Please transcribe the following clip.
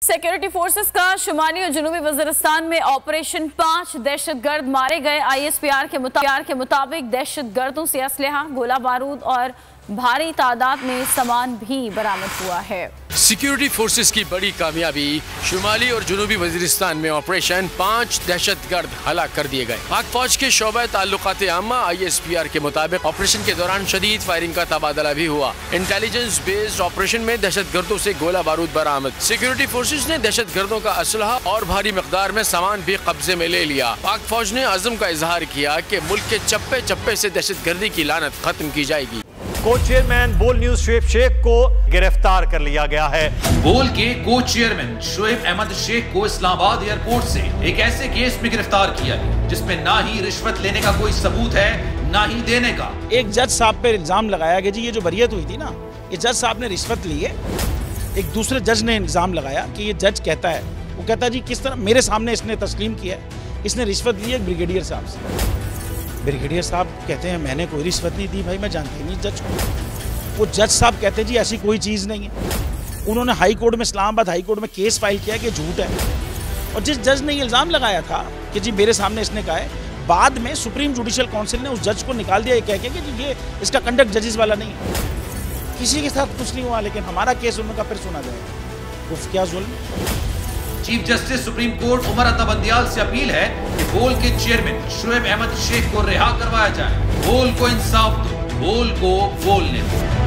Security forces का शुमाली और जुनूबी वजीरिस्तान में ऑपरेशन 5 दहशतगर्द मारे गए। ISPR के मुताबिक दहशतगर्दों से असलहा, गोला बारूद और भारी तादाद में सामान भी बरामद हुआ है। सिक्योरिटी फोर्सेस की बड़ी कामयाबी, शुमाली और जुनूबी वजीरिस्तान में ऑपरेशन 5 दहशतगर्द हलाक कर दिए गए। पाक फौज के शोबा ताल्लुकात आम्मा ISPR के मुताबिक ऑपरेशन के दौरान शदीद फायरिंग का तबादला भी हुआ। इंटेलिजेंस बेस्ड ऑपरेशन में दहशतगर्दों से गोला बारूद बरामद। सिक्योरिटी फोर्सेस ने दहशतगर्दों का असलहा और भारी मकदार में सामान भी कब्जे में ले लिया। पाक फौज ने अज़म का इजहार किया कि मुल्क के चप्पे चप्पे से दहशतगर्दी की लानत खत्म की जाएगी। को चेयरमैन बोल न्यूज शुएब शेख को गिरफ्तार कर लिया गया है। बोल के को चेयरमैन शुएब अहमद शेख को इस्लामाबाद एयरपोर्ट से एक ऐसे केस में गिरफ्तार किया गया जिसमें ना ही रिश्वत लेने का कोई सबूत है, ना ही देने का। एक जज साहब पे इल्जाम लगाया कि जी ये जो बरियत हुई थी ना, ये जज साहब ने रिश्वत ली है। एक दूसरे जज ने इल्जाम लगाया कि ये जज कहता है, वो कहता है जी किस तरह मेरे सामने इसने तस्लीम किया है, इसने रिश्वत ली है ब्रिगेडियर साहब से। ब्रिगेडियर साहब कहते हैं मैंने कोई रिश्वत नहीं दी भाई, मैं जानती नहीं जज को। वो जज साहब कहते हैं जी ऐसी कोई चीज़ नहीं है। उन्होंने हाई कोर्ट में, इस्लामाबाद हाई कोर्ट में केस फाइल किया कि झूठ है। और जिस जज ने ये इल्ज़ाम लगाया था कि जी मेरे सामने इसने कहा है, बाद में सुप्रीम जुडिशल काउंसिल ने उस जज को निकाल दिया ये कह के कि जी ये इसका कंडक्ट जजेस वाला नहीं है। किसी के साथ कुछ नहीं हुआ, लेकिन हमारा केस उनका फिर सुना जाएगा। उफ क्या जुल्म। Chief justice supreme court Umar Ata Bandial से अपील है कि बोल के चेयरमैन शुएब अहमद शेख को रिहा करवाया जाए। बोल को इंसाफ दो, बोल को बोलने दो।